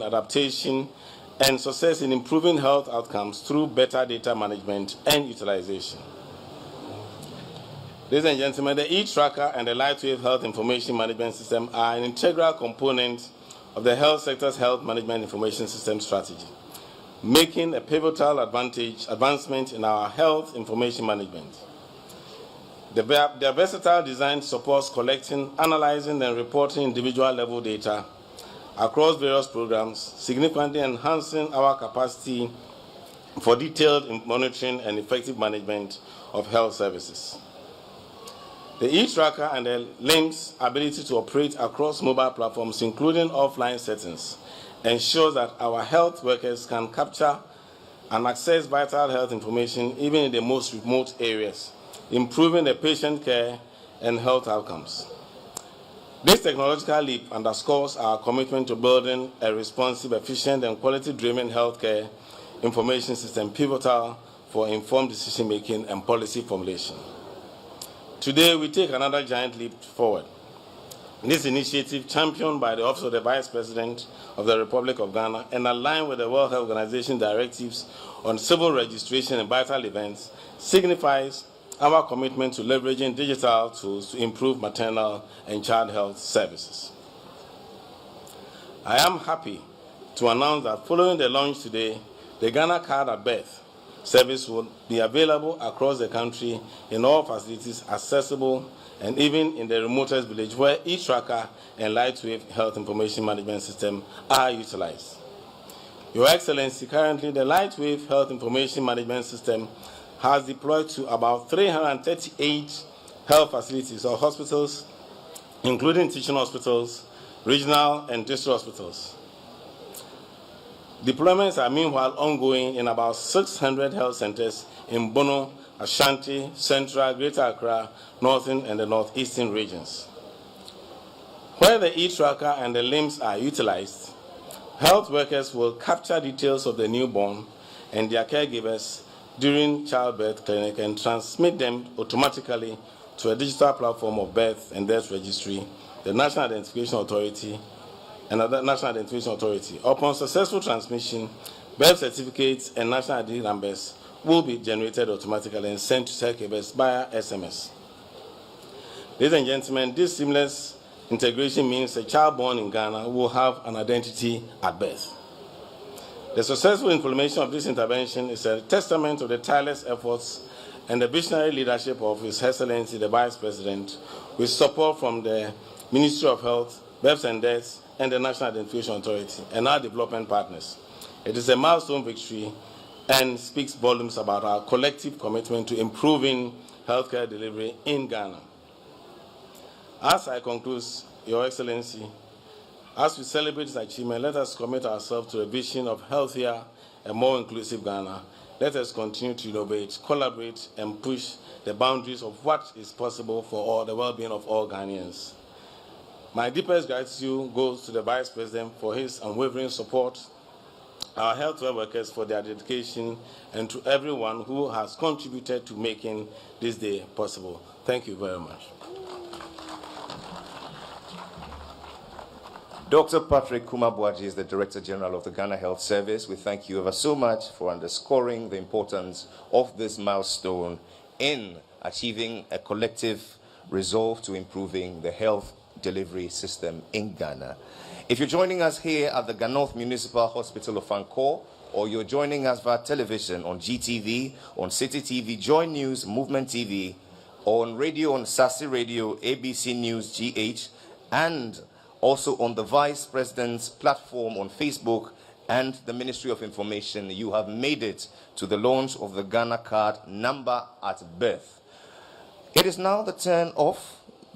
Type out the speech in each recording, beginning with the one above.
adaptation, and success in improving health outcomes through better data management and utilization. Ladies and gentlemen, the e-tracker and the Lightwave Health Information Management System are an integral component of the health sector's health management information system strategy, making a pivotal advancement in our health information management. Their versatile design supports collecting, analyzing, and reporting individual-level data across various programs, significantly enhancing our capacity for detailed monitoring and effective management of health services. The e-tracker and the LIMS ability to operate across mobile platforms, including offline settings, ensures that our health workers can capture and access vital health information even in the most remote areas, improving the patient care and health outcomes. This technological leap underscores our commitment to building a responsive, efficient, and quality-driven healthcare information system pivotal for informed decision-making and policy formulation. Today, we take another giant leap forward. This initiative, championed by the Office of the Vice President of the Republic of Ghana and aligned with the World Health Organization directives on civil registration and vital events, signifies our commitment to leveraging digital tools to improve maternal and child health services. I am happy to announce that following the launch today, the Ghana Card at Birth service will be available across the country in all facilities accessible and even in the remotest village where e-tracker and Lightwave Health Information Management System are utilized. Your Excellency, currently the Lightwave Health Information Management System has deployed to about 338 health facilities or hospitals, including teaching hospitals, regional and district hospitals. Deployments are meanwhile ongoing in about 600 health centers in Bono, Ashanti, Central, Greater Accra, Northern, and the Northeastern regions. Where the e-tracker and the LIMS are utilized, health workers will capture details of the newborn and their caregivers during childbirth clinic and transmit them automatically to a digital platform of birth and death registry, the National Identification Authority, and other National Identification Authority. Upon successful transmission, birth certificates and national ID numbers will be generated automatically and sent to caregivers via SMS. Ladies and gentlemen, this seamless integration means a child born in Ghana will have an identity at birth. The successful implementation of this intervention is a testament of the tireless efforts and the visionary leadership of His Excellency the Vice President, with support from the Ministry of Health, Births and Deaths, and the National Identification Authority, and our development partners. It is a milestone victory and speaks volumes about our collective commitment to improving healthcare delivery in Ghana. As I conclude, Your Excellency, as we celebrate this achievement, let us commit ourselves to a vision of healthier and more inclusive Ghana. Let us continue to innovate, collaborate, and push the boundaries of what is possible for the well-being of all Ghanaians. My deepest gratitude goes to the Vice President for his unwavering support, our healthcare workers for their dedication, and to everyone who has contributed to making this day possible. Thank you very much. Dr. Patrick Kumabwaji is the Director General of the Ghana Health Service. We thank you ever so much for underscoring the importance of this milestone in achieving a collective resolve to improving the health delivery system in Ghana. If you're joining us here at the Ghanorth Municipal Hospital of Angkor, or you're joining us via television on GTV, on City TV, Joy News, Movement TV, or on radio on Sasi Radio, ABC News GH, and also on the Vice President's platform on Facebook and the Ministry of Information, you have made it to the launch of the Ghana Card Number at Birth. It is now the turn of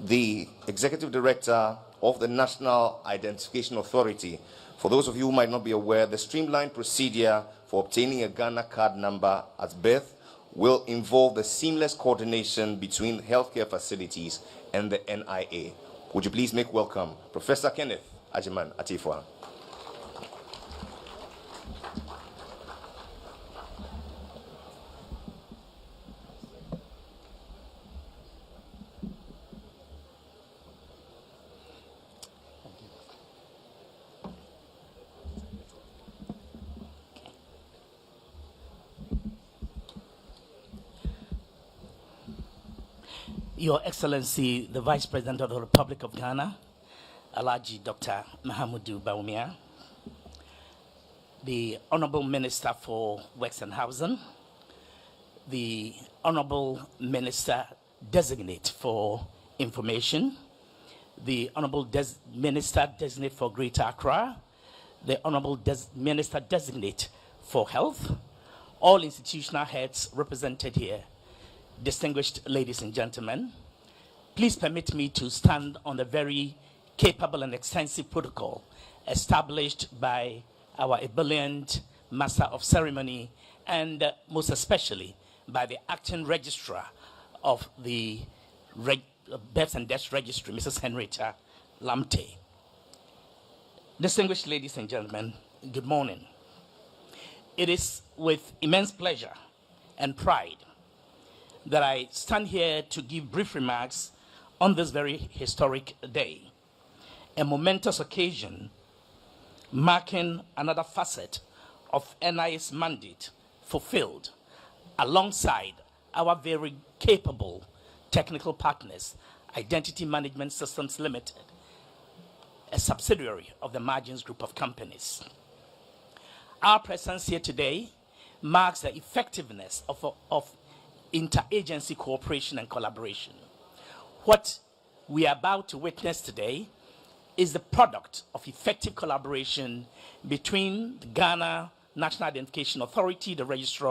the Executive Director of the National Identification Authority. For those of you who might not be aware, the streamlined procedure for obtaining a Ghana Card Number at Birth will involve the seamless coordination between healthcare facilities and the NIA. Would you please make welcome Professor Kenneth Ajiman Atifwa. Your Excellency, the Vice President of the Republic of Ghana, Alhaji Dr. Mahamudu Bawumia, the Honorable Minister for Works and Housing, the Honorable Minister Designate for Information, the Honorable Minister Designate for Greater Accra, the Honorable Minister Designate for Health, all institutional heads represented here, distinguished ladies and gentlemen, please permit me to stand on the very capable and extensive protocol established by our ebullient Master of Ceremony and most especially by the Acting Registrar of the Births and Deaths Registry, Mrs. Henrietta Lamte. Distinguished ladies and gentlemen, good morning. It is with immense pleasure and pride that I stand here to give brief remarks on this very historic day, a momentous occasion marking another facet of NI's mandate fulfilled alongside our very capable technical partners, Identity Management Systems Limited, a subsidiary of the Margins Group of companies. Our presence here today marks the effectiveness of interagency cooperation and collaboration. What we are about to witness today is the product of effective collaboration between the Ghana National Identification Authority, the Registry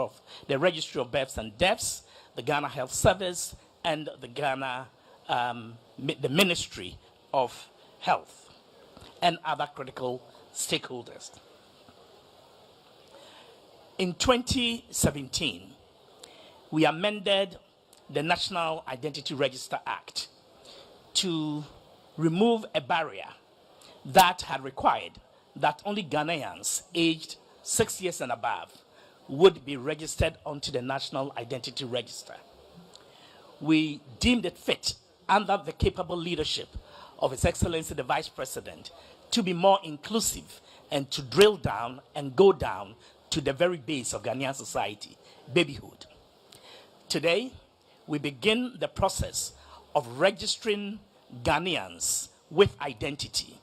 of Births and Deaths, the Ghana Health Service, and the Ministry of Health, and other critical stakeholders. In 2017, we amended the National Identity Register Act to remove a barrier that had required that only Ghanaians aged 6 years and above would be registered onto the National Identity Register. We deemed it fit, under the capable leadership of His Excellency the Vice President, to be more inclusive and to drill down and go down to the very base of Ghanaian society, babyhood. Today, we begin the process of registering Ghanaians with identity.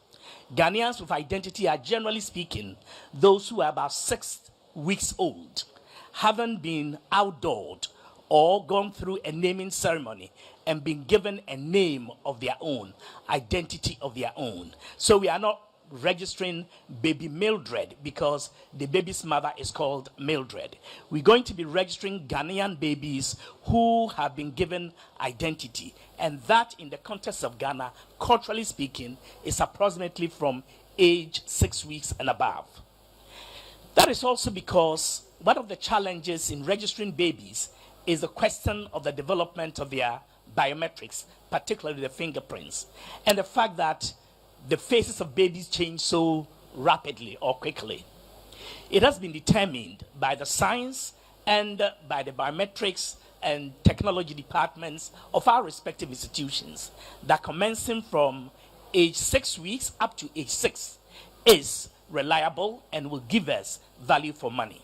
Ghanaians with identity are, generally speaking, those who are about 6 weeks old, haven't been outdoored or gone through a naming ceremony and been given a name of their own, identity of their own. So we are not registering baby Mildred because the baby's mother is called Mildred. We're going to be registering Ghanaian babies who have been given identity, and that in the context of Ghana, culturally speaking, is approximately from age 6 weeks and above. That is also because one of the challenges in registering babies is the question of the development of their biometrics, particularly the fingerprints, and the fact that the faces of babies change so rapidly or quickly. It has been determined by the science and by the biometrics and technology departments of our respective institutions that commencing from age 6 weeks up to age 6 is reliable and will give us value for money.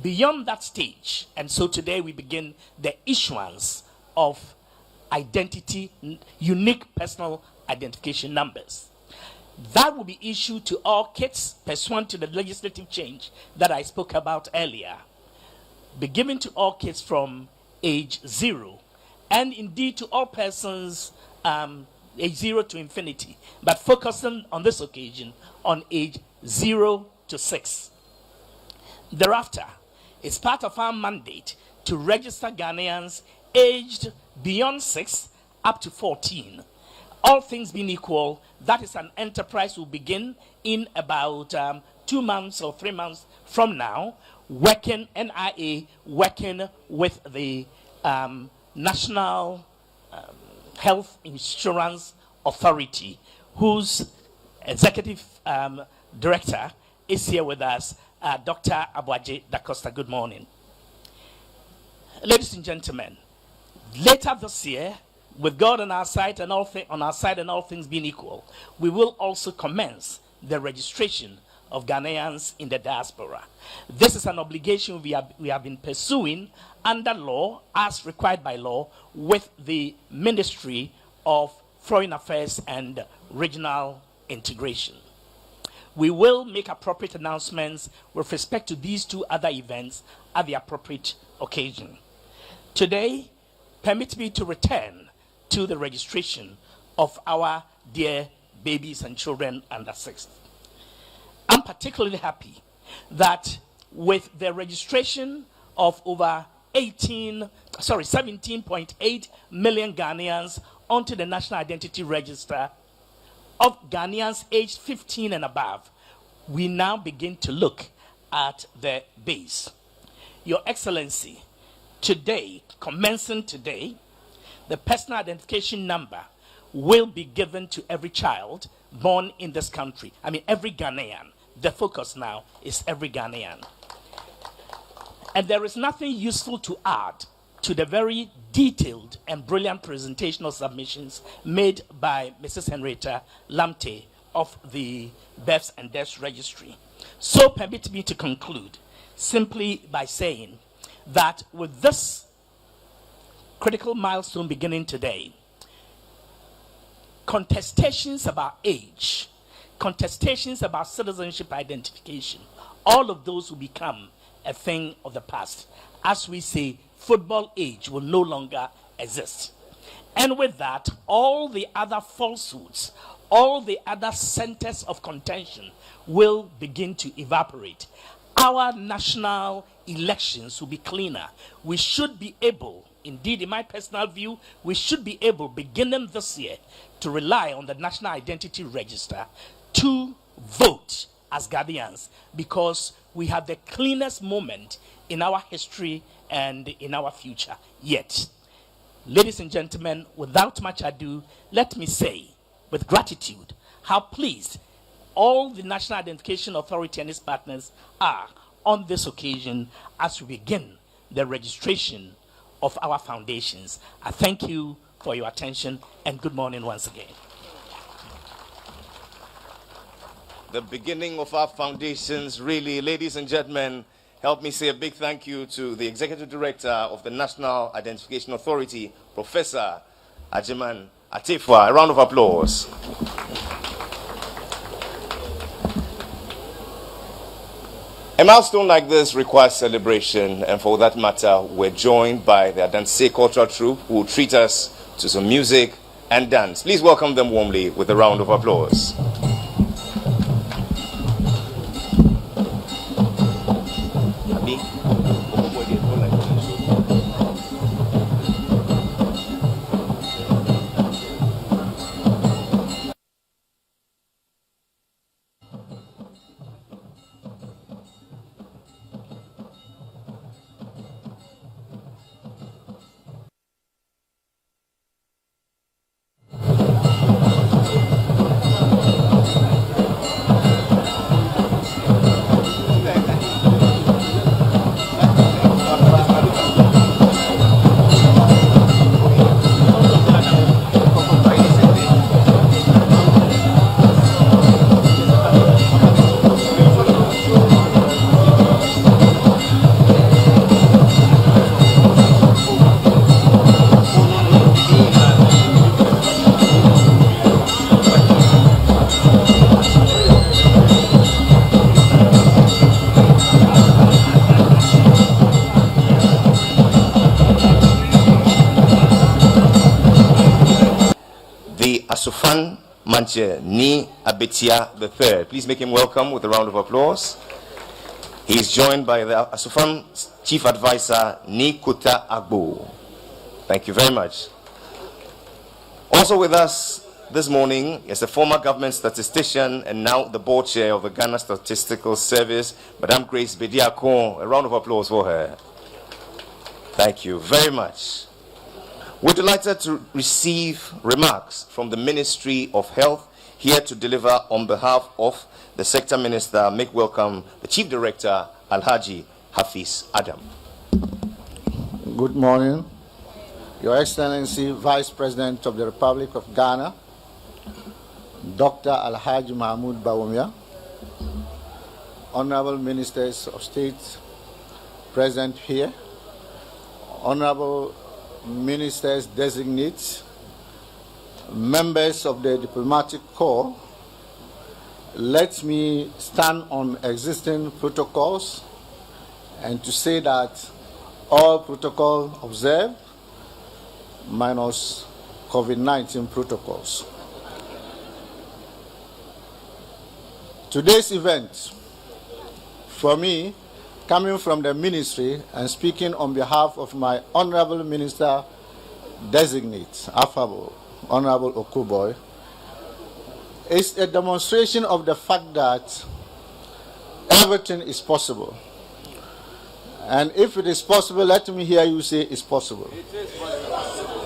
Beyond that stage, and so today we begin the issuance of identity, unique personal identification numbers. That will be issued to all kids pursuant to the legislative change that I spoke about earlier, be given to all kids from age 0, and indeed to all persons age 0 to infinity, but focusing on this occasion on age 0 to 6. Thereafter, it's part of our mandate to register Ghanaians aged beyond 6 up to 14. All things being equal, that is an enterprise will begin in about 2 months or 3 months from now, working NIA, working with the National Health Insurance Authority, whose executive director is here with us, Dr. Abuaje Da Costa. Good morning. Ladies and gentlemen, later this year, with God on our side and all things being equal, we will also commence the registration of Ghanaians in the diaspora. This is an obligation we have been pursuing under law, as required by law, with the Ministry of Foreign Affairs and Regional Integration. We will make appropriate announcements with respect to these two other events at the appropriate occasion. Today, permit me to return to the registration of our dear babies and children under 6. I'm particularly happy that with the registration of over 17.8 million Ghanaians onto the National Identity Register of Ghanaians aged 15 and above, we now begin to look at the base. Your Excellency, today, commencing today, the personal identification number will be given to every child born in this country. I mean, every Ghanaian. The focus now is every Ghanaian. And there is nothing useful to add to the very detailed and brilliant presentational submissions made by Mrs. Henrietta Lamte of the Births and Deaths Registry. So permit me to conclude simply by saying that with this critical milestone beginning today, contestations about age, contestations about citizenship identification, all of those will become a thing of the past. As we say, football age will no longer exist. And with that, all the other falsehoods, all the other centers of contention will begin to evaporate. Our national elections will be cleaner. We should be able, indeed, in my personal view, we should be able, beginning this year, to rely on the National Identity Register to vote as Ghanaians, because we have the cleanest moment in our history and in our future yet. Ladies and gentlemen, without much ado, let me say with gratitude how pleased all the National Identification Authority and its partners are on this occasion as we begin the registration of our foundations. I thank you for your attention and good morning once again. The beginning of our foundations, really, ladies and gentlemen, help me say a big thank you to the Executive Director of the National Identification Authority, Professor Ajiman Atefa. A round of applause. A milestone like this requires celebration, and for that matter, we're joined by the Adanse Cultural Troupe, who will treat us to some music and dance. Please welcome them warmly with a round of applause. Asufan Manche Ni Abetia III. Please make him welcome with a round of applause. He is joined by the Asufan Chief Advisor Ni Kuta Agbo. Thank you very much. Also with us this morning is the former government statistician and now the board chair of the Ghana Statistical Service, Madame Grace Bediakon. A round of applause for her. Thank you very much. We're delighted to receive remarks from the Ministry of Health. Here to deliver on behalf of the Sector Minister, make welcome the Chief Director, Alhaji Hafiz Adam. Good morning, Your Excellency, Vice President of the Republic of Ghana, Dr. Alhaji Mahmoud Bawumia, honorable ministers of state present here, honorable ministers designates, members of the diplomatic corps, let me stand on existing protocols and to say that all protocol observed minus COVID-19 protocols. Today's event, for me, coming from the ministry and speaking on behalf of my honorable minister designate, affable, Honorable Okuboy, is a demonstration of the fact that everything is possible. And if it is possible, let me hear you say it's possible. It is possible.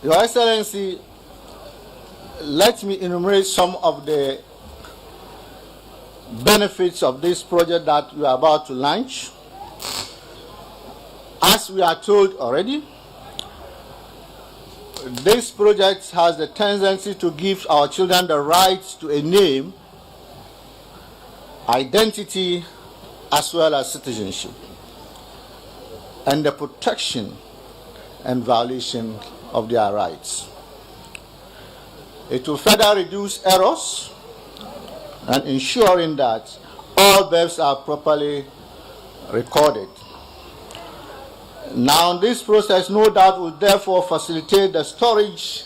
Your Excellency, let me enumerate some of the benefits of this project that we are about to launch. As we are told already, this project has the tendency to give our children the right to a name, identity, as well as citizenship, and the protection and violation of their rights. It will further reduce errors and ensuring that all births are properly recorded. Now, this process, no doubt, will therefore facilitate the storage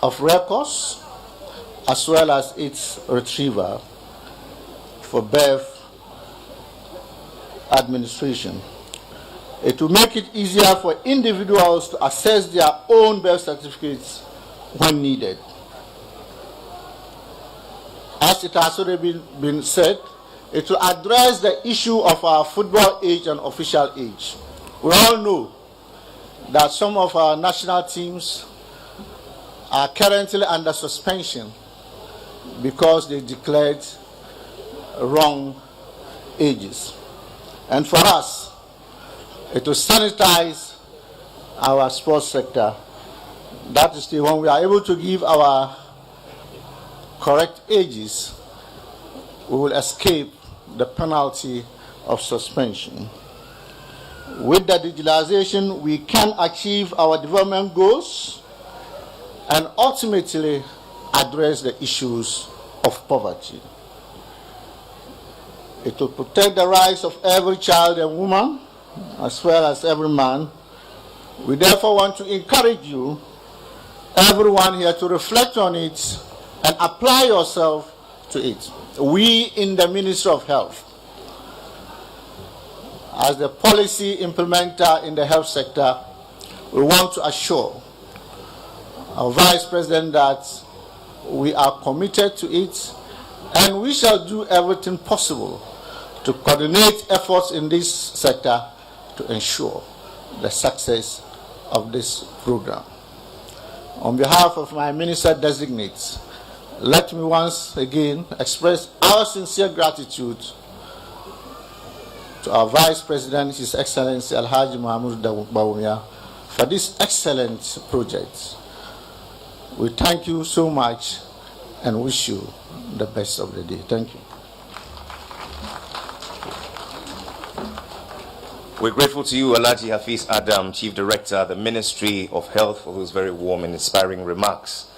of records as well as its retrieval for birth administration. It will make it easier for individuals to access their own birth certificates when needed. As it has already been said, it will address the issue of our football age and official age. We all know that some of our national teams are currently under suspension because they declared wrong ages. And for us, it will sanitize our sports sector. That is, when we are able to give our correct ages, we will escape the penalty of suspension. With the digitalization, we can achieve our development goals and ultimately address the issues of poverty. It will protect the rights of every child and woman, as well as every man. We therefore want to encourage you, everyone here, to reflect on it and apply yourself to it. We in the Ministry of Health, as the policy implementer in the health sector, we want to assure our Vice President that we are committed to it, and we shall do everything possible to coordinate efforts in this sector to ensure the success of this program. On behalf of my minister designates, let me once again express our sincere gratitude to our Vice President, His Excellency Alhaji Mahmoud Bawumia, for this excellent project. We thank you so much and wish you the best of the day. Thank you. We're grateful to you, Alhaji Hafiz Adam, Chief Director, the Ministry of Health, for those very warm and inspiring remarks.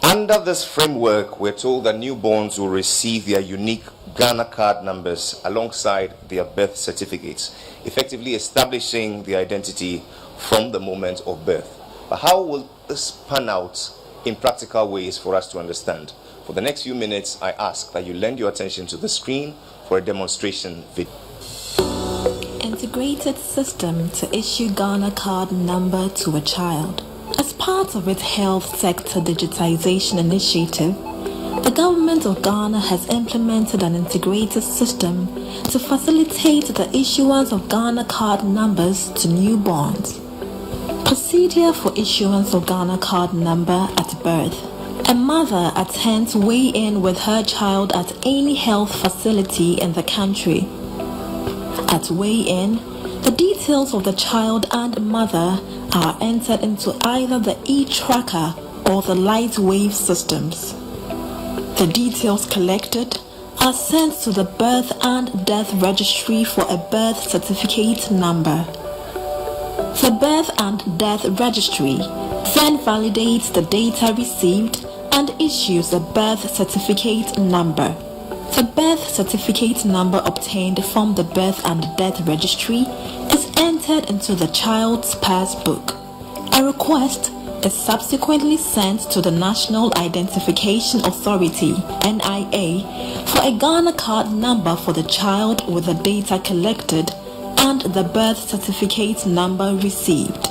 Under this framework, we're told that newborns will receive their unique Ghana card numbers alongside their birth certificates, effectively establishing their identity from the moment of birth. But how will this pan out in practical ways for us to understand? For the next few minutes, I ask that you lend your attention to the screen for a demonstration video. Integrated system to issue Ghana card number to a child. As part of its health sector digitization initiative, the government of Ghana has implemented an integrated system to facilitate the issuance of Ghana card numbers to newborns. Procedure for issuance of Ghana card number at birth. A mother attends weigh-in with her child at any health facility in the country. At weigh-in, the details of the child and mother are entered into either the e-tracker or the light wave systems. The details collected are sent to the Birth and Death Registry for a birth certificate number. The Birth and Death Registry then validates the data received and issues a birth certificate number. The birth certificate number obtained from the Birth and Death Registry is entered into the child's passbook. A request is subsequently sent to the National Identification Authority (NIA) for a Ghana card number for the child with the data collected and the birth certificate number received.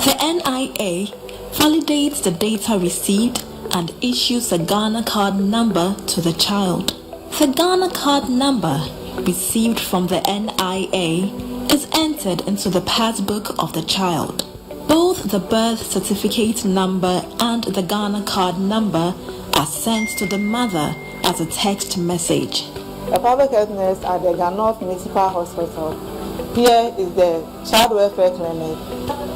The NIA validates the data received and issues a Ghana card number to the child. The Ghana card number received from the NIA is entered into the passbook of the child. Both the birth certificate number and the Ghana card number are sent to the mother as a text message. A public health nurse at the Ghana Municipal Hospital. Here is the child welfare clinic.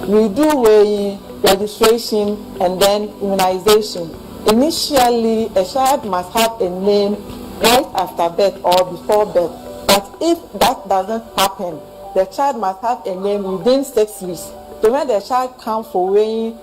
We do weighing, registration, and then immunization. Initially, a child must have a name right after birth or before birth. But if that doesn't happen, the child must have a name within 6 weeks. So when the child comes for weighing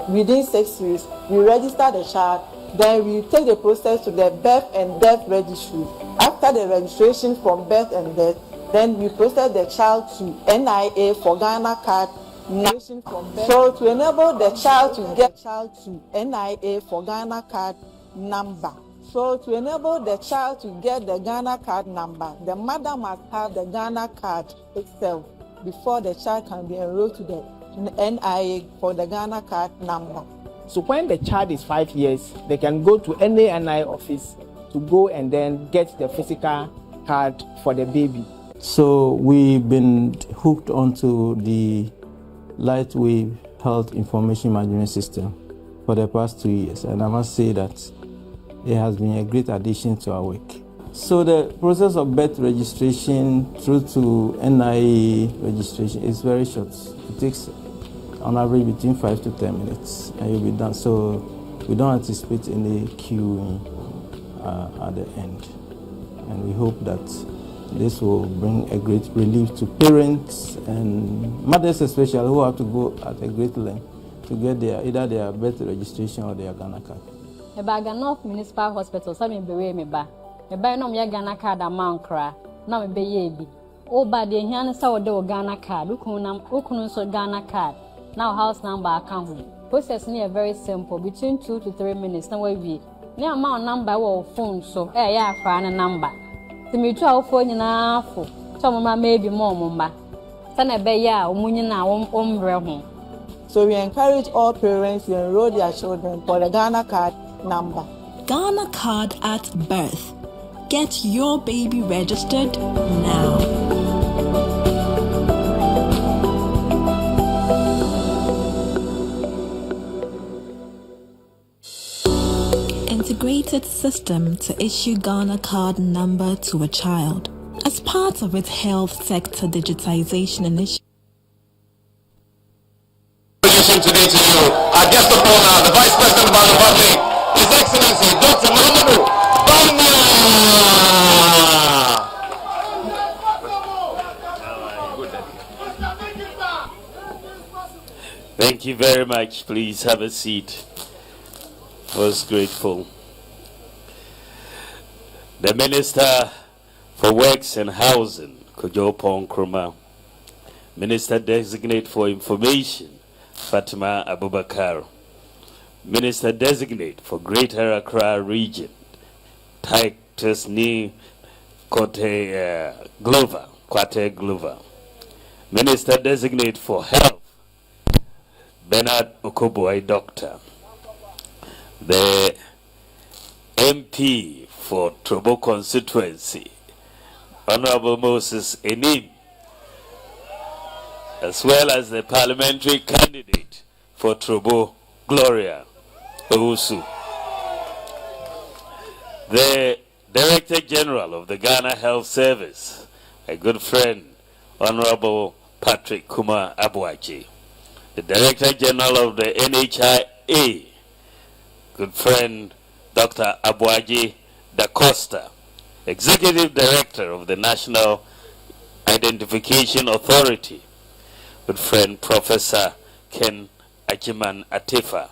within 6 weeks, we register the child. Then we take the process to the Birth and Death Registry. After the registration from birth and death, then we process the child to NIA for Ghana card. So to enable the child to get to NIA for Ghana card number. So to enable the child to get the Ghana card number, the mother must have the Ghana card itself before the child can be enrolled to the NIA for the Ghana card number. So when the child is 5 years, they can go to any NIA office to go and then get the physical card for the baby. So we've been hooked onto the Lightwave Health Information Management System for the past 2 years, and I must say that it has been a great addition to our work. So the process of birth registration through to NIA registration is very short. It takes on average between 5 to 10 minutes and you'll be done. So we don't anticipate any queuing at the end, and we hope that this will bring a great relief to parents and mothers especially, who have to go at a great length to get either their birth registration or their Ghana card. Eba Ghana Municipal Hospital, so me bewe me ba. Eba no me Ghana card amount kra, na me be ye bi. O ba de hian sa wo de wo Ghana card, ukunu so Ghana card. Now house number account ho. Process ni very simple, between 2 to 3 minutes na we. Ni amount number wo phone so, ya afra na number. Timitu a phone nyina fo. So mama maybe more mba. Sana be ya omunyi na ombre ho. So we encourage all parents to enroll their children for the Ghana card number. Ghana card at birth. Get your baby registered now. Integrated system to issue Ghana card number to a child as part of its health sector digitization initiative. Today to you, our guest of honor, the Vice President of our Republic, His Excellency Dr. Bawumia. Thank you very much. Please have a seat. Most grateful. The Minister for Works and Housing, Kojo Nkrumah, Minister Designate for Information, Fatima Abubakar, Minister Designate for Greater Accra Region, Titus Ni Kwate Glover, Minister Designate for Health, Bernard Okoboi Doctor, the MP for Trobo Constituency, Honorable Moses Enim, as well as the parliamentary candidate for Trobo, Gloria Owusu. The Director General of the Ghana Health Service, a good friend, Honorable Patrick Kuma Abuaji. The Director General of the A, good friend Dr. Abuaji Da Costa, Executive Director of the National Identification Authority, good friend Professor Ken Achiman Atifa,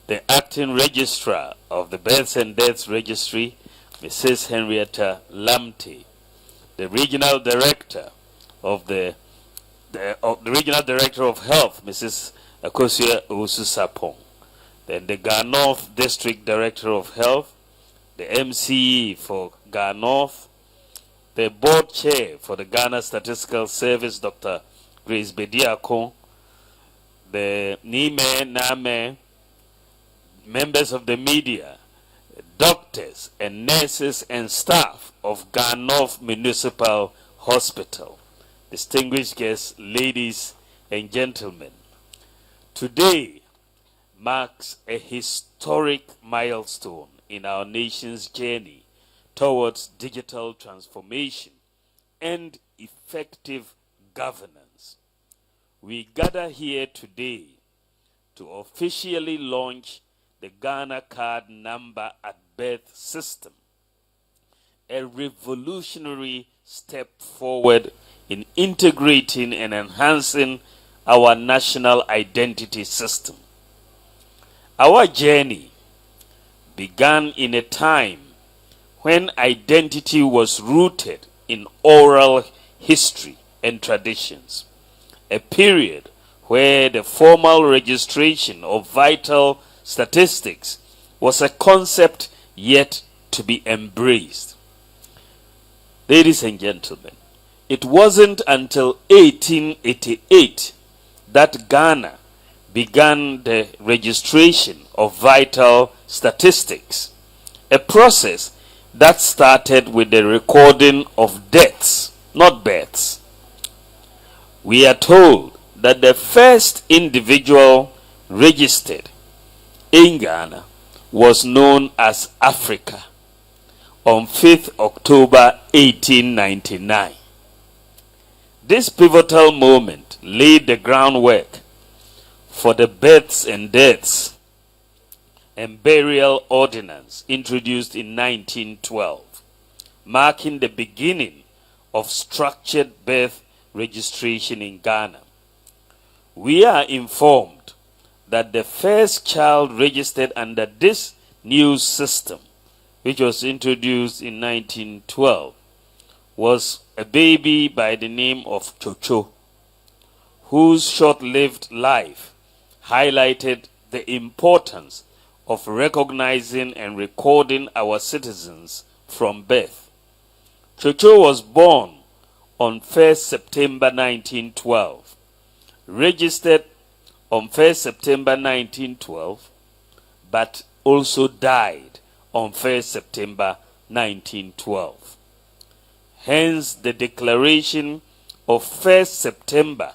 the Acting Registrar of the Births and Deaths Registry, Mrs. Henrietta Lamte, the Regional Director of the Regional Director of Health, Mrs. Akosia Ususapong, then the Ghana North District Director of Health, the MCE for Ghana North, the Board Chair for the Ghana Statistical Service, Dr. Grace Bediako, the Nime Name, members of the media, doctors and nurses and staff of Ghana North Municipal Hospital, distinguished guests, ladies and gentlemen. Today marks a historic milestone in our nation's journey towards digital transformation and effective governance. We gather here today to officially launch the Ghana Card Number at Birth system, a revolutionary step forward in integrating and enhancing our national identity system. Our journey began in a time when identity was rooted in oral history and traditions, a period where the formal registration of vital statistics was a concept yet to be embraced. Ladies and gentlemen, it wasn't until 1888 that Ghana began the registration of vital statistics, a process that started with the recording of deaths, not births. We are told that the first individual registered in Ghana was known as Africa on 5th October 1899. This pivotal moment laid the groundwork for the Births and Deaths and Burial Ordinance introduced in 1912, marking the beginning of structured birth registration in Ghana. We are informed that the first child registered under this new system, which was introduced in 1912, was a baby by the name of Chocho, whose short-lived life highlighted the importance of recognizing and recording our citizens from birth. Chocho was born on 1st September 1912, registered on 1st September 1912, but also died on 1st September 1912. Hence the declaration of 1st September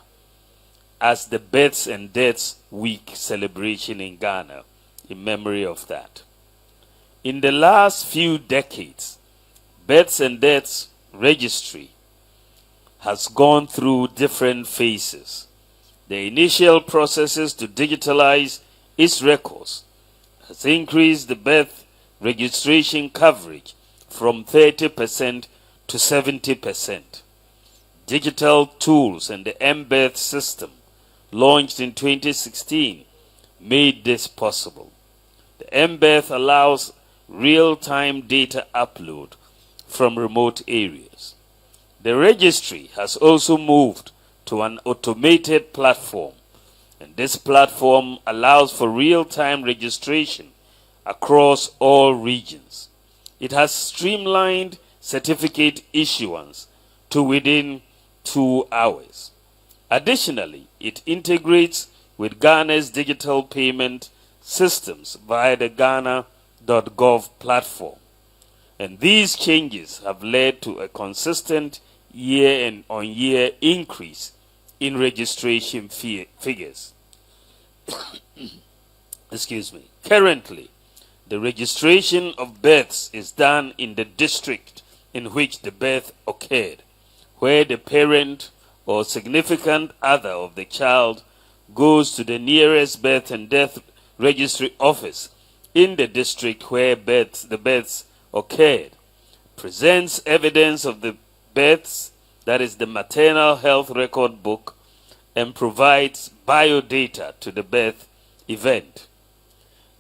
as the Births and Deaths Week celebration in Ghana, in memory of that. In the last few decades, Births and Deaths Registry has gone through different phases. The initial processes to digitalize its records has increased the birth registration coverage from 30% to 70%. Digital tools and the M-Birth system, launched in 2016, made this possible. The M-Birth allows real-time data upload from remote areas. The registry has also moved to an automated platform, and this platform allows for real-time registration across all regions. It has streamlined certificate issuance to within 2 hours. Additionally, it integrates with Ghana's digital payment systems via the Ghana.gov platform. And these changes have led to a consistent year-on-year increase in registration figures. Excuse me. Currently, the registration of births is done in the district in which the birth occurred, where the parent or significant other of the child goes to the nearest birth and death registry office in the district where the births occurred, presents evidence of the births, that is the maternal health record book, and provides biodata to the birth event.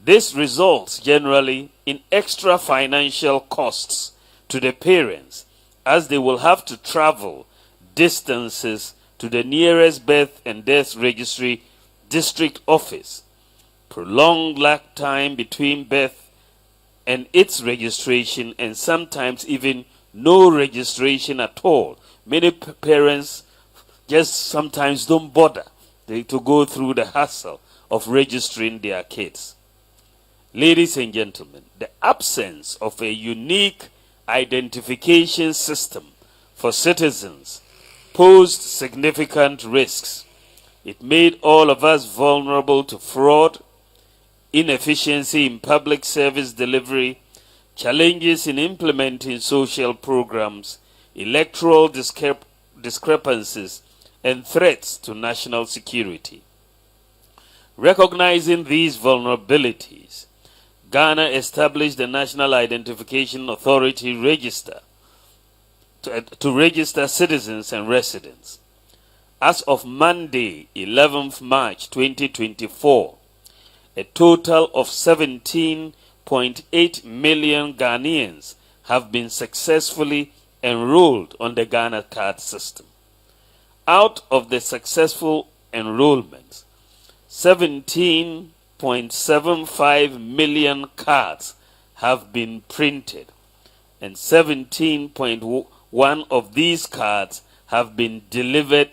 This results generally in extra financial costs to the parents, as they will have to travel distances to the nearest birth and death registry district office, prolonged lag time between birth and its registration, and sometimes even no registration at all. Many parents just sometimes don't bother to go through the hassle of registering their kids. Ladies and gentlemen, the absence of a unique identification system for citizens posed significant risks. It made all of us vulnerable to fraud, inefficiency in public service delivery, challenges in implementing social programs, electoral discrepancies, and threats to national security. Recognizing these vulnerabilities, Ghana established the National Identification Authority Register to register citizens and residents. As of Monday, 11th March 2024, a total of 17.8 million Ghanaians have been successfully enrolled on the Ghana card system. Out of the successful enrollments, 17.75 million cards have been printed, and 17.1 of these cards have been delivered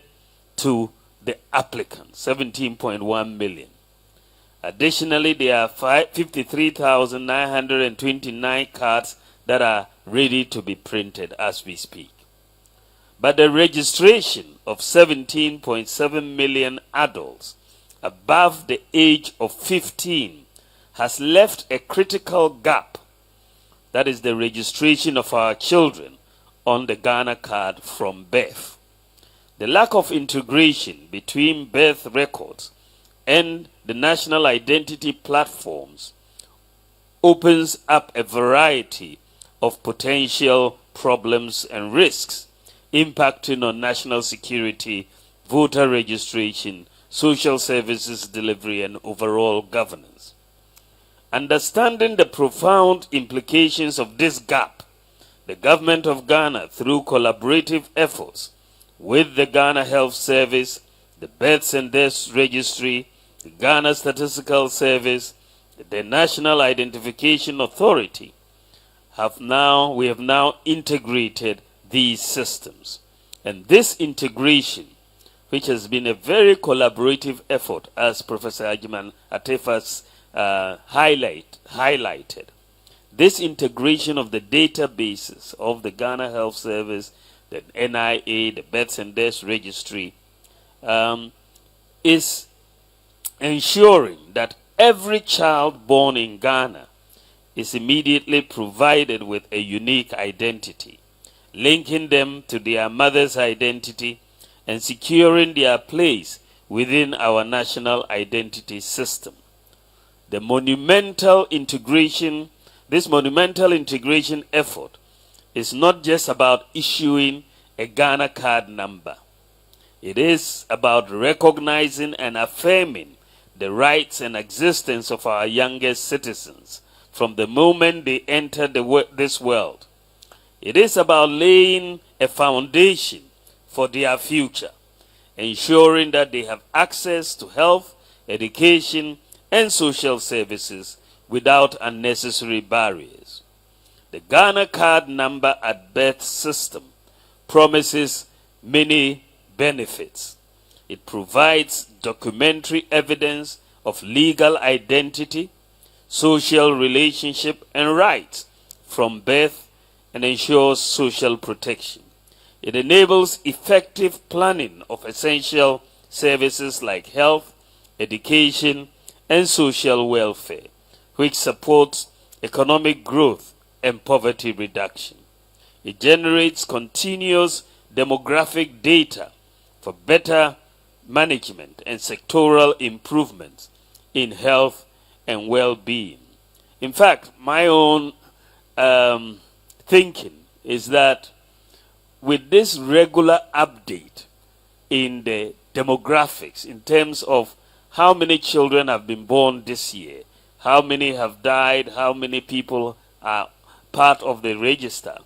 to the applicant, 17.1 million. Additionally, there are 53,929 cards that are ready to be printed as we speak. But the registration of 17.7 million adults above the age of 15 has left a critical gap. That is the registration of our children on the Ghana card from birth. The lack of integration between birth records and the national identity platforms opens up a variety of potential problems and risks impacting on national security, voter registration, social services delivery, and overall governance. Understanding the profound implications of this gap, the government of Ghana, through collaborative efforts with the Ghana Health Service, the Births and Deaths Registry, the Ghana Statistical Service, the National Identification Authority, we have now integrated these systems. And this integration, which has been a very collaborative effort, as Professor Ajiman Atefas highlighted, this integration of the databases of the Ghana Health Service, the NIA, the Births and Deaths Registry, is ensuring that every child born in Ghana is immediately provided with a unique identity, linking them to their mother's identity and securing their place within our national identity system. This monumental integration effort is not just about issuing a Ghana card number. It is about recognizing and affirming the rights and existence of our youngest citizens from the moment they enter this world. It is about laying a foundation for their future, ensuring that they have access to health, education, and social services without unnecessary barriers. The Ghana card number at birth system promises many benefits. It provides documentary evidence of legal identity, social relationship, and rights from birth, and ensures social protection. It enables effective planning of essential services like health, education, and social welfare, which supports economic growth and poverty reduction. It generates continuous demographic data for better management and sectoral improvements in health and well-being. In fact, my own thinking is that with this regular update in the demographics in terms of how many children have been born this year, how many have died, how many people are part of the register,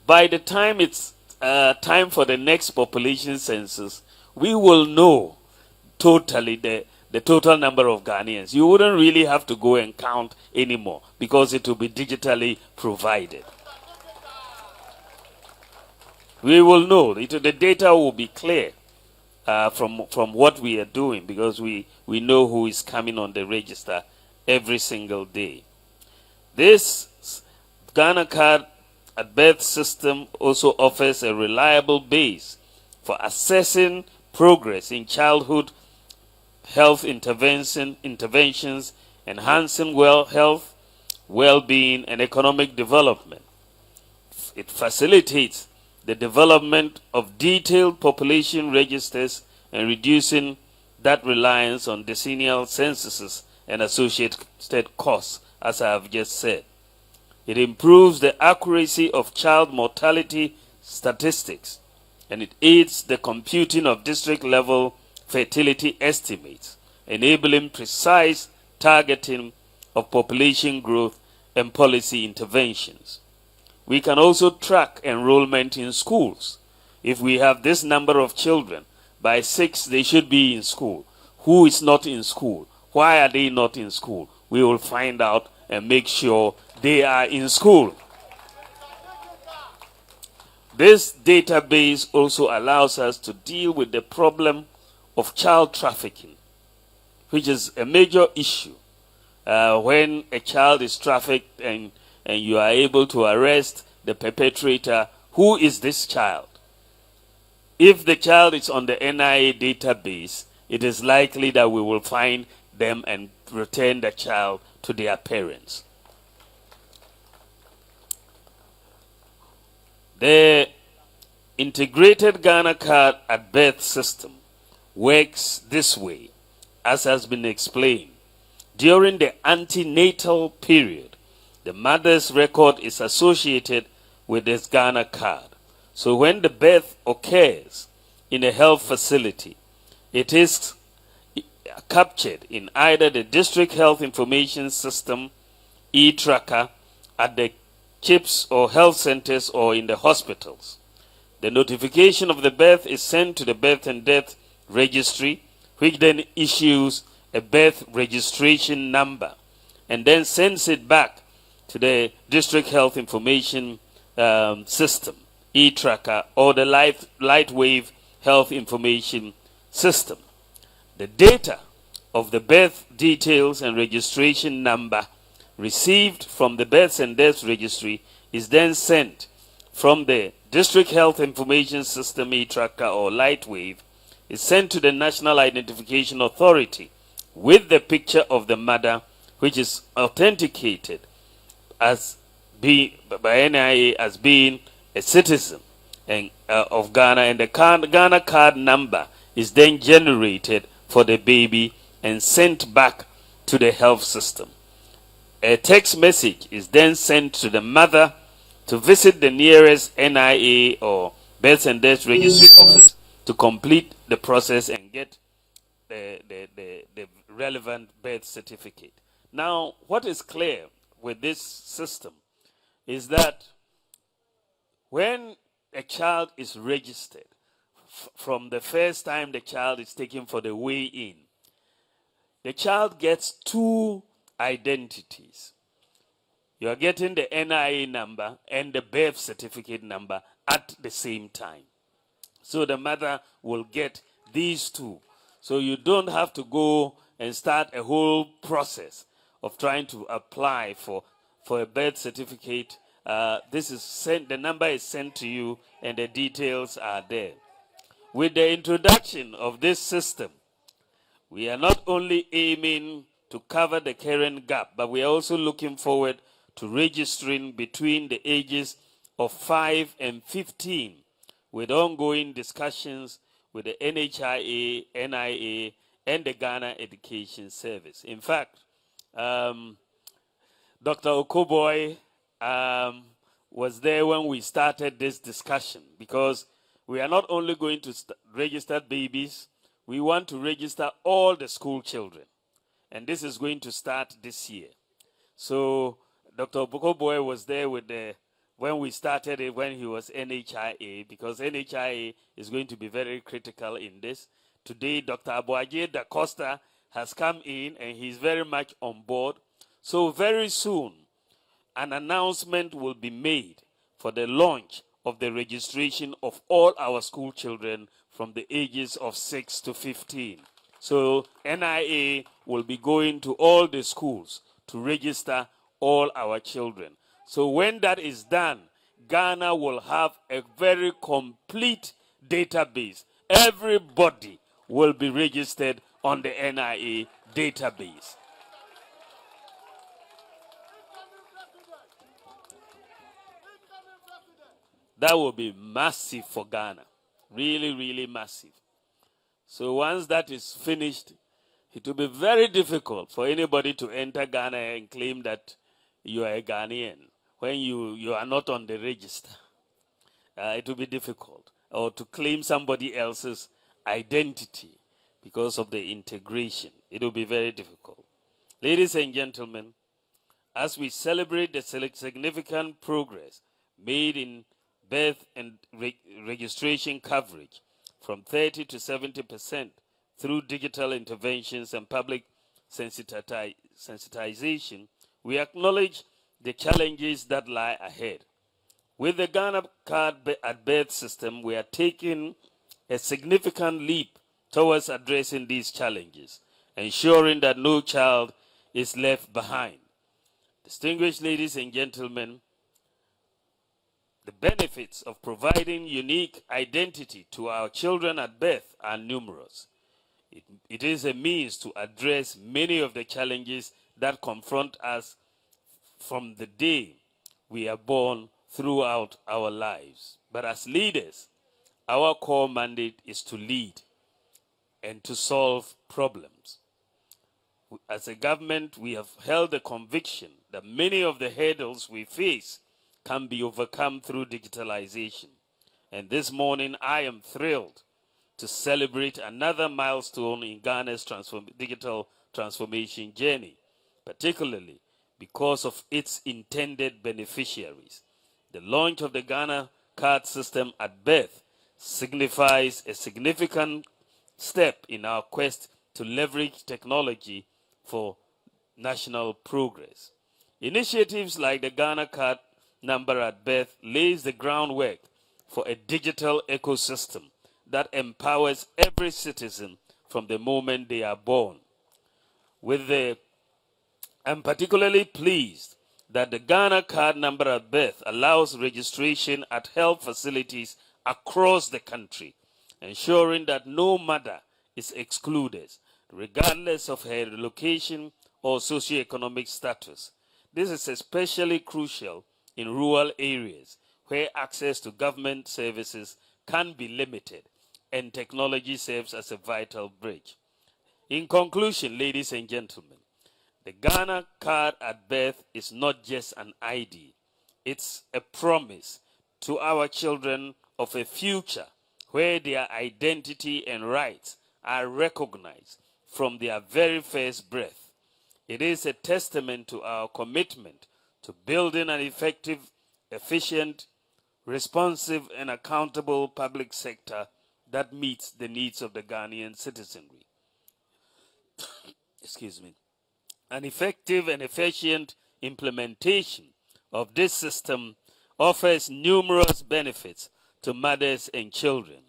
by the time it's time for the next population census, we will know totally the total number of Ghanaians. You wouldn't really have to go and count anymore because it will be digitally provided. We will know. The data will be clear from what we are doing because we know who is coming on the register every single day. This Ghana Card at Birth system also offers a reliable base for assessing progress in childhood health interventions, enhancing health, well-being, and economic development. It facilitates the development of detailed population registers and reducing that reliance on decennial censuses and associated costs, as I have just said. It improves the accuracy of child mortality statistics, and it aids the computing of district-level fertility estimates, enabling precise targeting of population growth and policy interventions. We can also track enrollment in schools. If we have this number of children, by 6 they should be in school. Who is not in school? Why are they not in school? We will find out and make sure they are in school. This database also allows us to deal with the problem of child trafficking, which is a major issue. When a child is trafficked and you are able to arrest the perpetrator, who is this child? If the child is on the NIA database, it is likely that we will find them and return the child to their parents. The integrated Ghana Card at Birth system works this way, as has been explained. During the antenatal period, the mother's record is associated with this Ghana Card. So when the birth occurs in a health facility, it is captured in either the District Health Information System, e-tracker, at the CHIPS or health centers or in the hospitals. The notification of the birth is sent to the Birth and Death Registry, which then issues a birth registration number and then sends it back to the District Health Information System, e-tracker, or the Lightwave Health Information System. The data of the birth details and registration number received from the Births and Deaths Registry is then sent from the District Health Information System, e-tracker, or Lightwave, is sent to the National Identification Authority with the picture of the mother, which is authenticated as by NIA as being a citizen of Ghana, and the Ghana Card number is then generated for the baby and sent back to the health system. A text message is then sent to the mother to visit the nearest NIA or Births and Deaths Registry office to complete the process and get the relevant birth certificate. Now, what is clear with this system is that when a child is registered, from the first time the child is taken for the weigh-in, the child gets 2 identities. You are getting the NIA number and the birth certificate number at the same time. So the mother will get these 2. So you don't have to go and start a whole process of trying to apply for a birth certificate. This is sent, the number is sent to you and the details are there. With the introduction of this system, we are not only aiming to cover the current gap, but we are also looking forward to registering between the ages of 5 and 15 with ongoing discussions with the NHIA, NIA, and the Ghana Education Service. In fact, Dr. Okoboy was there when we started this discussion, because we are not only going to register babies, we want to register all the school children. And this is going to start this year. So Dr. Okoboy was there when we started it, when he was NHIA, because NHIA is going to be very critical in this. Today, Dr. Aboagye Da Costa has come in, and he's very much on board. So very soon, an announcement will be made for the launch of the registration of all our school children from the ages of 6 to 15. So NIA will be going to all the schools to register all our children. So when that is done, Ghana will have a very complete database. Everybody will be registered on the NIA database. That will be massive for Ghana. Really, really massive. So once that is finished, it will be very difficult for anybody to enter Ghana and claim that you are a Ghanaian when you are not on the register. It will be difficult. Or to claim somebody else's identity because of the integration. It will be very difficult. Ladies and gentlemen, as we celebrate the significant progress made in birth and registration coverage from 30 to 70% through digital interventions and public sensitization, we acknowledge the challenges that lie ahead. With the Ghana Card at Birth system, we are taking a significant leap towards addressing these challenges, ensuring that no child is left behind. Distinguished ladies and gentlemen, the benefits of providing unique identity to our children at birth are numerous. It is a means to address many of the challenges that confront us from the day we are born throughout our lives. But as leaders, our core mandate is to lead and to solve problems. As a government, we have held the conviction that many of the hurdles we face can be overcome through digitalization. And this morning, I am thrilled to celebrate another milestone in Ghana's digital transformation journey, particularly because of its intended beneficiaries. The launch of the Ghana Card system at birth signifies a significant step in our quest to leverage technology for national progress. Initiatives like the Ghana Card number at birth lays the groundwork for a digital ecosystem that empowers every citizen from the moment they are born. I'm particularly pleased that the Ghana Card number at birth allows registration at health facilities across the country, ensuring that no mother is excluded, regardless of her location or socioeconomic status. This is especially crucial in rural areas where access to government services can be limited and technology serves as a vital bridge. In conclusion, ladies and gentlemen, the Ghana Card at birth is not just an ID. It's a promise to our children of a future where their identity and rights are recognized from their very first breath. It is a testament to our commitment to building an effective, efficient, responsive, and accountable public sector that meets the needs of the Ghanaian citizenry. Excuse me. An effective and efficient implementation of this system offers numerous benefits to mothers and children.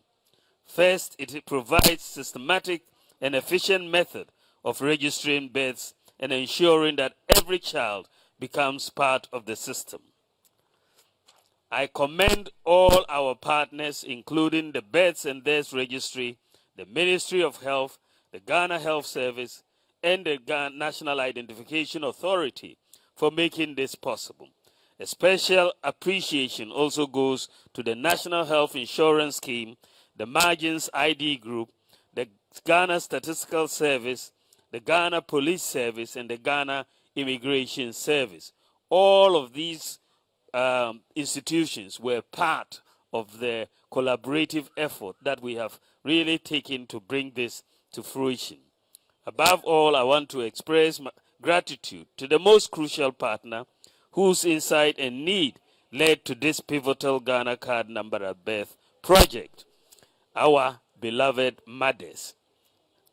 First, it provides systematic and efficient method of registering births and ensuring that every child becomes part of the system. I commend all our partners, including the Births and Deaths Registry, the Ministry of Health, the Ghana Health Service, and the Ghana National Identification Authority for making this possible. A special appreciation also goes to the National Health Insurance Scheme, the Margins ID Group, the Ghana Statistical Service, the Ghana Police Service, and the Ghana Immigration Service. All of these institutions were part of the collaborative effort that we have really taken to bring this to fruition. Above all, I want to express my gratitude to the most crucial partner whose insight and need led to this pivotal Ghana Card Number at Birth project, our beloved mothers.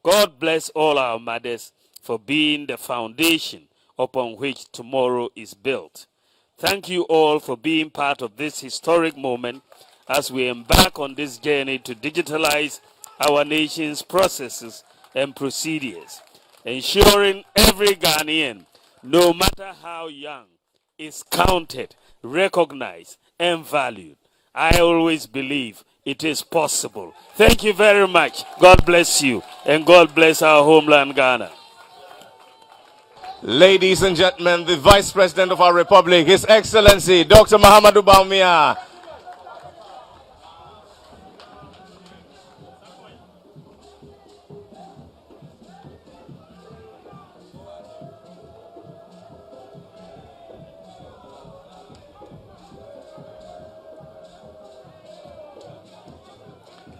God bless all our mothers for being the foundation upon which tomorrow is built. Thank you all for being part of this historic moment as we embark on this journey to digitalize our nation's processes and procedures, ensuring every Ghanaian, no matter how young, is counted, recognized, and valued. I always believe it is possible. Thank you very much. God bless you, and God bless our homeland, Ghana. Ladies and gentlemen, the Vice President of our Republic, His Excellency, Dr. Mahamudu Bawumia.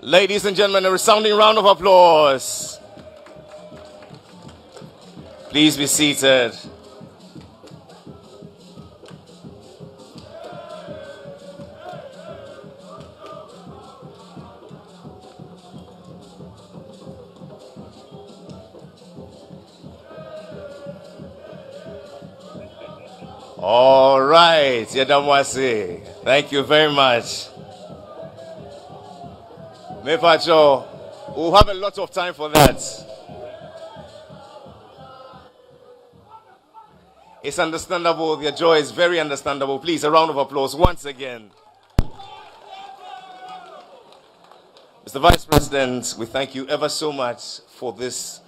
Ladies and gentlemen, a resounding round of applause. Please be seated. All right, Yedamwasi. Thank you very much. Mepacho, we'll have a lot of time for that. It's understandable. Their joy is very understandable. Please, a round of applause once again. Mr. Vice President, we thank you ever so much for this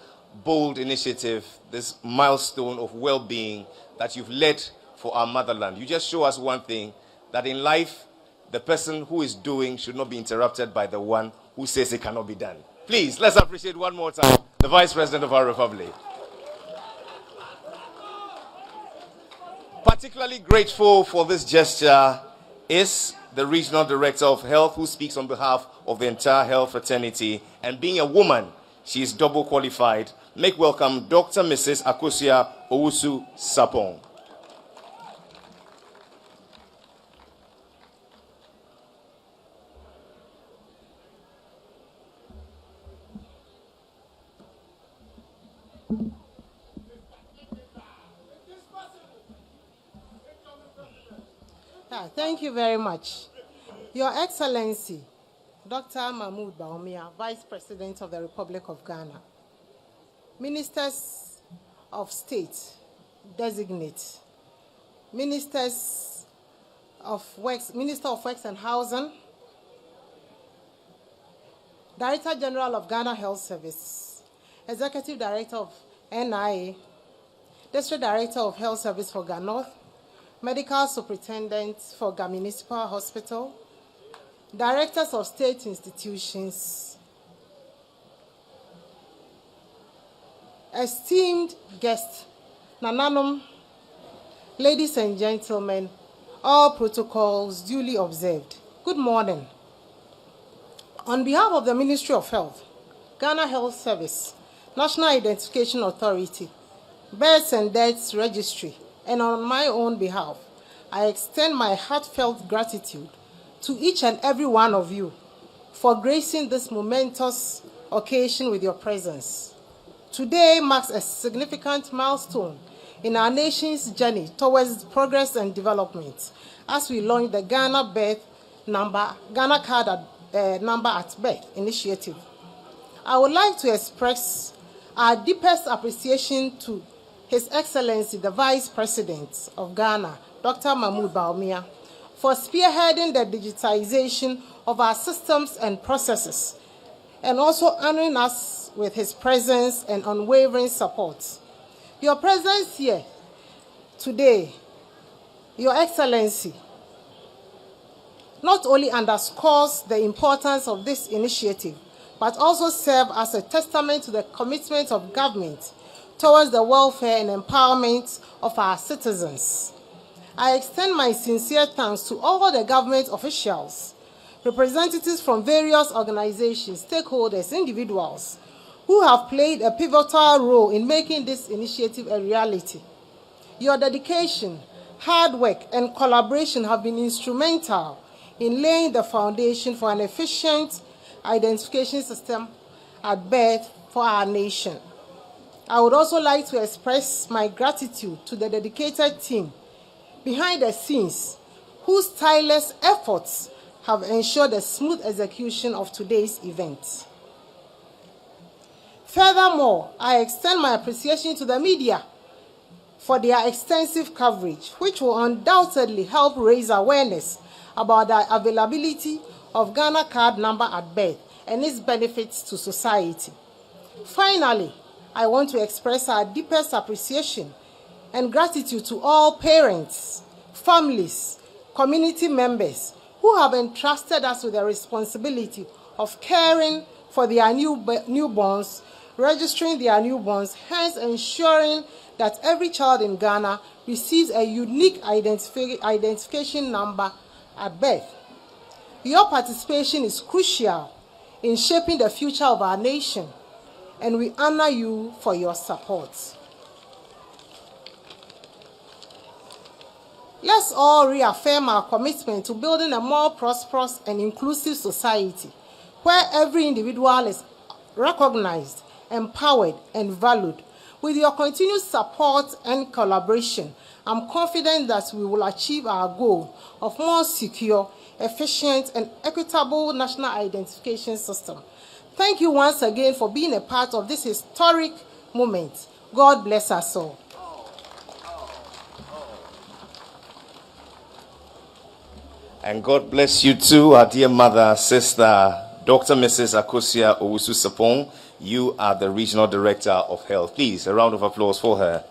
bold initiative, this milestone of well-being that you've led for our motherland. You just show us one thing, that in life, the person who is doing should not be interrupted by the one who says it cannot be done. Please, let's appreciate one more time the Vice President of our Republic. Particularly grateful for this gesture is the Regional Director of Health, who speaks on behalf of the entire health fraternity. And being a woman, she is double qualified. Make welcome Dr. Mrs. Akosia Owusu Sapong. Thank you very much. Your Excellency, Dr. Mahmoud Bawumia, Vice President of the Republic of Ghana, Ministers of State, designate, Ministers of Works, Minister of Works and Housing, Director General of Ghana Health Service, Executive Director of NIA, District Director of Health Service for Ghana North, Medical Superintendent for Ghana Municipal Hospital, Directors of State Institutions, esteemed guests, Nananum, ladies and gentlemen, all protocols duly observed. Good morning. On behalf of the Ministry of Health, Ghana Health Service, National Identification Authority, Births and Deaths Registry, and on my own behalf, I extend my heartfelt gratitude to each and every one of you for gracing this momentous occasion with your presence. Today marks a significant milestone in our nation's journey towards progress and development as we launch the Ghana Card Number at Birth initiative. I would like to express our deepest appreciation to His Excellency, the Vice President of Ghana, Dr. Mahmoud Bawumia, for spearheading the digitization of our systems and processes, and also honoring us with his presence and unwavering support. Your presence here today, Your Excellency, not only underscores the importance of this initiative, but also serve as a testament to the commitment of government towards the welfare and empowerment of our citizens. I extend my sincere thanks to all the government officials, representatives from various organizations, stakeholders, individuals, who have played a pivotal role in making this initiative a reality. Your dedication, hard work, and collaboration have been instrumental in laying the foundation for an efficient identification system at birth for our nation. I would also like to express my gratitude to the dedicated team behind the scenes whose tireless efforts have ensured the smooth execution of today's event. Furthermore, I extend my appreciation to the media for their extensive coverage, which will undoubtedly help raise awareness about the availability of Ghana card number at birth and its benefits to society. Finally, I want to express our deepest appreciation and gratitude to all parents, families, community members who have entrusted us with the responsibility of caring for their newborns, registering their newborns, hence ensuring that every child in Ghana receives a unique identification number at birth. Your participation is crucial in shaping the future of our nation, and we honor you for your support. Let's all reaffirm our commitment to building a more prosperous and inclusive society where every individual is recognized, empowered, and valued. With your continued support and collaboration, I'm confident that we will achieve our goal of more secure, efficient, and equitable national identification system. Thank you once again for being a part of this historic moment. God bless us all. And God bless you too, our dear mother, sister, Dr. Mrs. Akosia Owusu-Sapong. You are the Regional Director of Health. Please, a round of applause for her.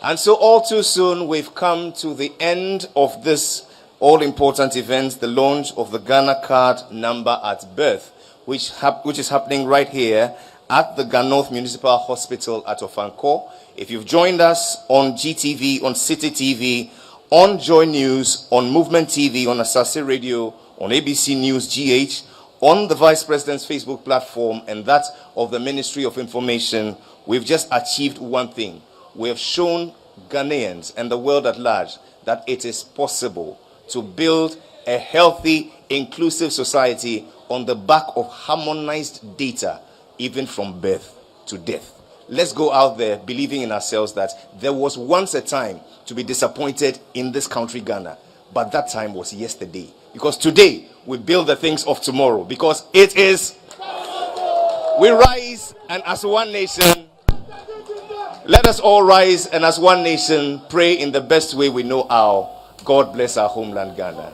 And so all too soon, we've come to the end of this all-important event, the launch of the Ghana card number at birth, which is happening right here at the Ghanaians Municipal Hospital at Ofanko. If you've joined us on GTV, on City TV, on Joy News, on Movement TV, on Asase Radio, on ABC News GH, on the Vice President's Facebook platform, and that of the Ministry of Information, we've just achieved one thing. We have shown Ghanaians and the world at large that it is possible to build a healthy, inclusive society on the back of harmonized data, even from birth to death. Let's go out there believing in ourselves that there was once a time to be disappointed in this country, Ghana, but that time was yesterday. Because today, we build the things of tomorrow. Because it is, we rise, and as one nation, let us all rise and as one nation pray in the best way we know how. God bless our homeland, Ghana.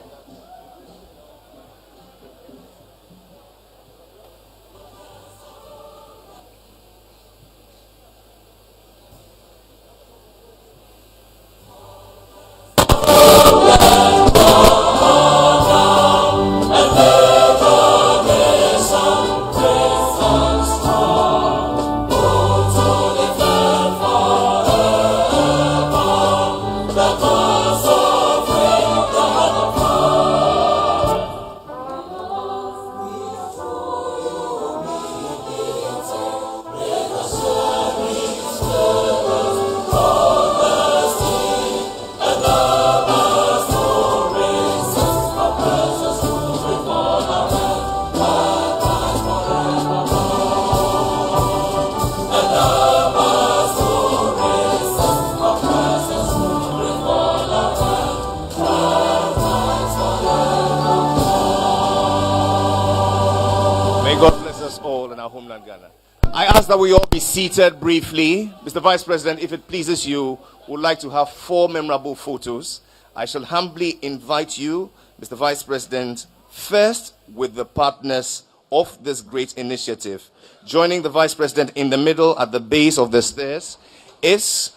I ask that we all be seated briefly. Mr. Vice President, if it pleases you, would like to have 4 memorable photos. I shall humbly invite you, Mr. Vice President, first with the partners of this great initiative. Joining the Vice President in the middle at the base of the stairs is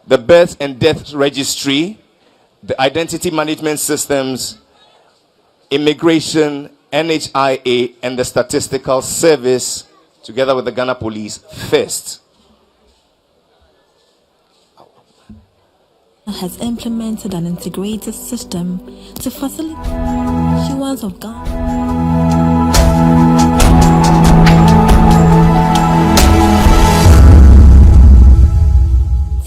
the Birth and Death Registry, the identity management systems, immigration, NHIA, and the statistical service, together with the Ghana Police, first. Has implemented an integrated system to facilitate issuance of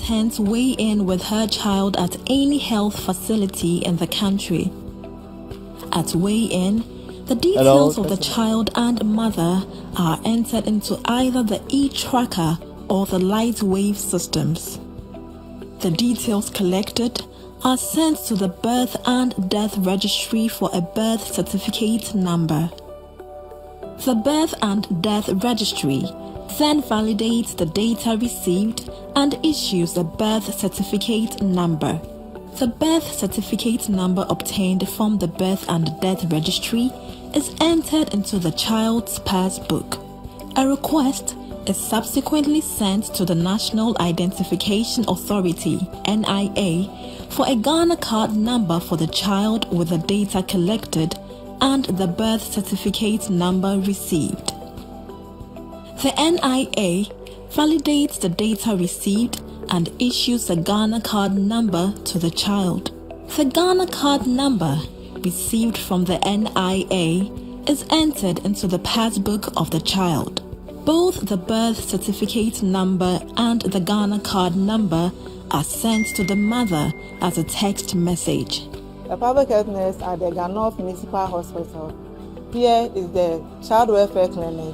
hence weigh in with her child at any health facility in the country. At weigh-in, the details of the child and mother are entered into either the e-tracker or the light wave systems. The details collected are sent to the birth and death registry for a birth certificate number. The birth and death registry then validates the data received and issues a birth certificate number. The birth certificate number obtained from the birth and death registry is entered into the child's passbook. A request is subsequently sent to the National Identification Authority (NIA) for a Ghana card number for the child with the data collected and the birth certificate number received. The NIA validates the data received and issues a Ghana card number to the child. The Ghana card number received from the NIA is entered into the passbook of the child. Both the birth certificate number and the Ghana card number are sent to the mother as a text message. The public health nurse at the Ghanaian Municipal Hospital. Here is the child welfare clinic.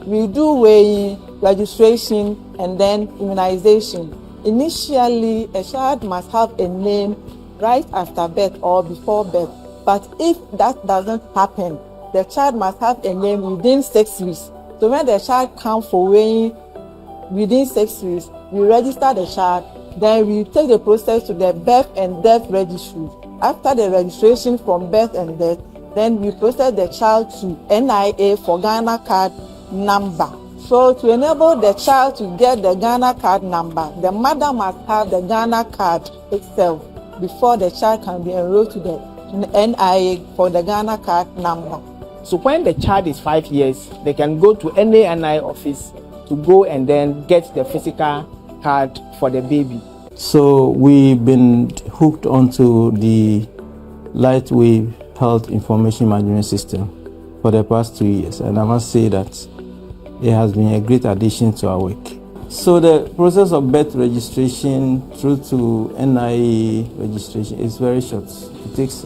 We do weighing, registration, and then immunization. Initially, a child must have a name right after birth or before birth. But if that doesn't happen, the child must have a name within 6 weeks. So when the child comes for weighing within 6 weeks, we register the child, then we take the process to the birth and death registry. After the registration from birth and death, then we process the child to NIA for Ghana card number. So to enable the child to get the Ghana card number, the mother must have the Ghana card itself before the child can be enrolled to the NIA for the Ghana card number. So when the child is 5 years, they can go to any NIA office to go and then get the physical card for the baby. So we've been hooked onto the Lightwave Health Information Management System for the past 2 years, and I must say that it has been a great addition to our work. So the process of birth registration through to NIA registration is very short. It takes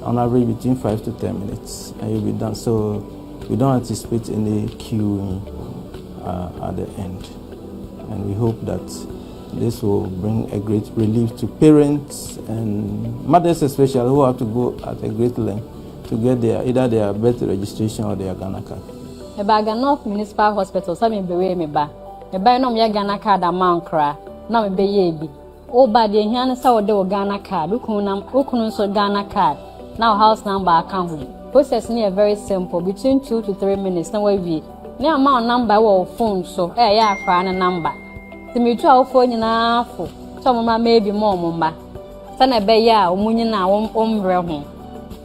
on average between 5 to 10 minutes and you'll be done. So we don't anticipate any queuing at the end. And we hope that this will bring a great relief to parents and mothers especially, who have to go at a great length to get either their birth registration or their Ghana card. Eba Ghanaian Municipal Hospital, some bewe me ba. Eba no me Ghana card amount kra, na me be ye bi. O ba de hian sa wo de wo Ghana card, ukunu so Ghana card. Now house number account home. Process ni very simple, between 2 to 3 minutes na we. Ni amount number wo phone so, ya afra na number. Ti me tu a wo phone nyina afo. So mama maybe more mumba. Sana be ya omunyi na ombre ho.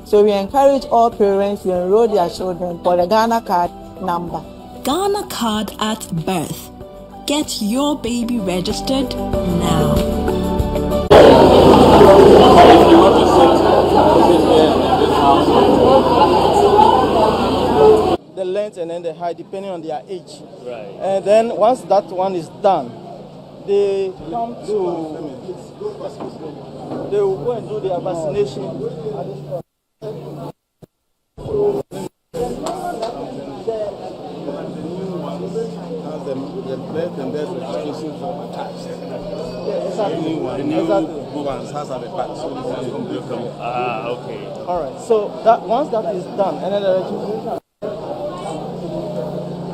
So we encourage all parents to enroll their children for the Ghana card number. Ghana card at birth. Get your baby registered now. The length and then the height depending on their age. Right. And then once that one is done, they come to, they will go and do their vaccination. The birth and death registration form attached. Exactly. The new ones has a patch. Okay. All right. So that once that is done, and then the registration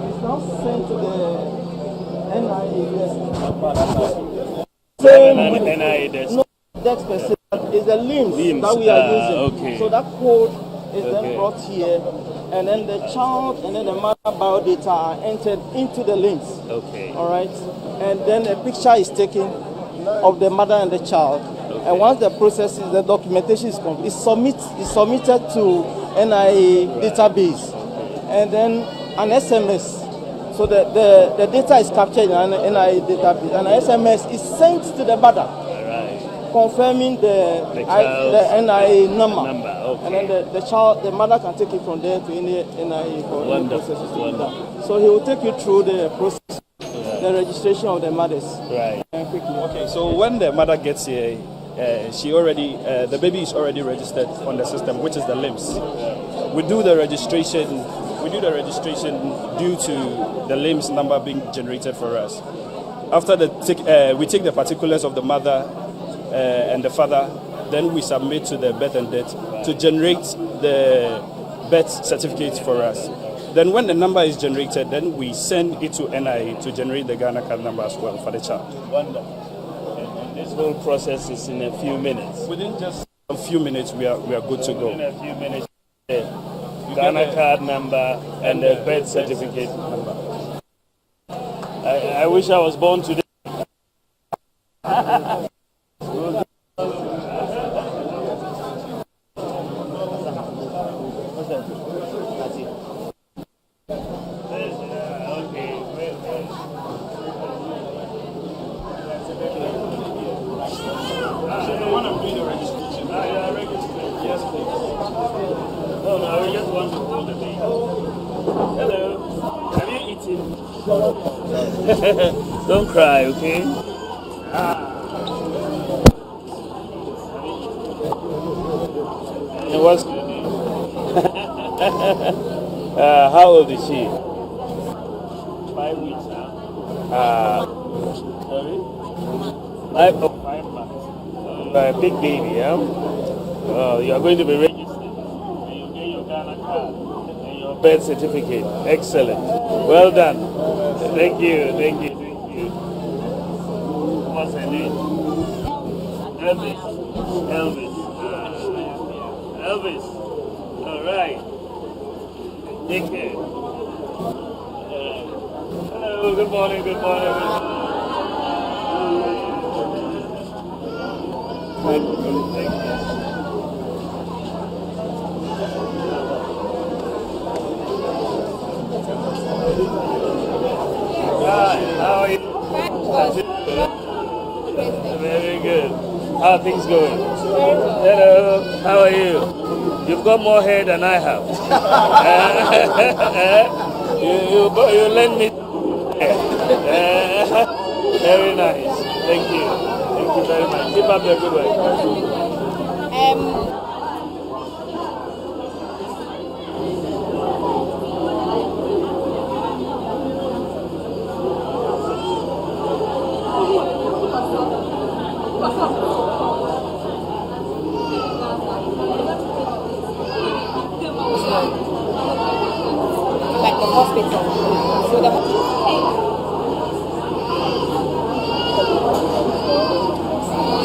is now sent to the NIA. No, that specific is the limbs that we are using. Okay. So that code is then brought here, and then the child and then the mother biodata are entered into the links. Okay. All right. And then a picture is taken of the mother and the child, And once the process is, the documentation is complete, it's submitted to NIA database, and then an SMS. So the data is captured in an NIA database, and an SMS is sent to the mother, confirming the NIA number. Okay. And then the mother can take it from there to NIA for any processes to be done. So he will take you through the process, the registration of the mothers. Right. Quickly. Okay, so when the mother gets here, the baby is already registered on the system, which is the LIMS. We do the registration due to the LIMS number being generated for us. After we take the particulars of the mother and the father, then we submit to the birth and death to generate the birth certificate for us. Then when the number is generated, then we send it to NIA to generate the Ghana card number as well for the child. Wonderful. And this whole process is in a few minutes. Within just a few minutes, we are good to go. Within a few minutes, the Ghana card number and the birth certificate number. I wish I was born today. Don't cry, okay? And what's how old is she? 5 weeks now. Sorry? 5 months. A big baby, huh? You are going to be registered. And you get your Ghana card and your birth certificate. Excellent. Well done. Thank you. What's her name? Elvis. All right. Take care. Hello. Good morning. Thank you. Hi, how are you? Very good. How are things going? Hello, how are you? You've got more hair than I have. you lend me. Very nice. Thank you very much. Keep up the good work. Like the hospital. So the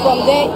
from there.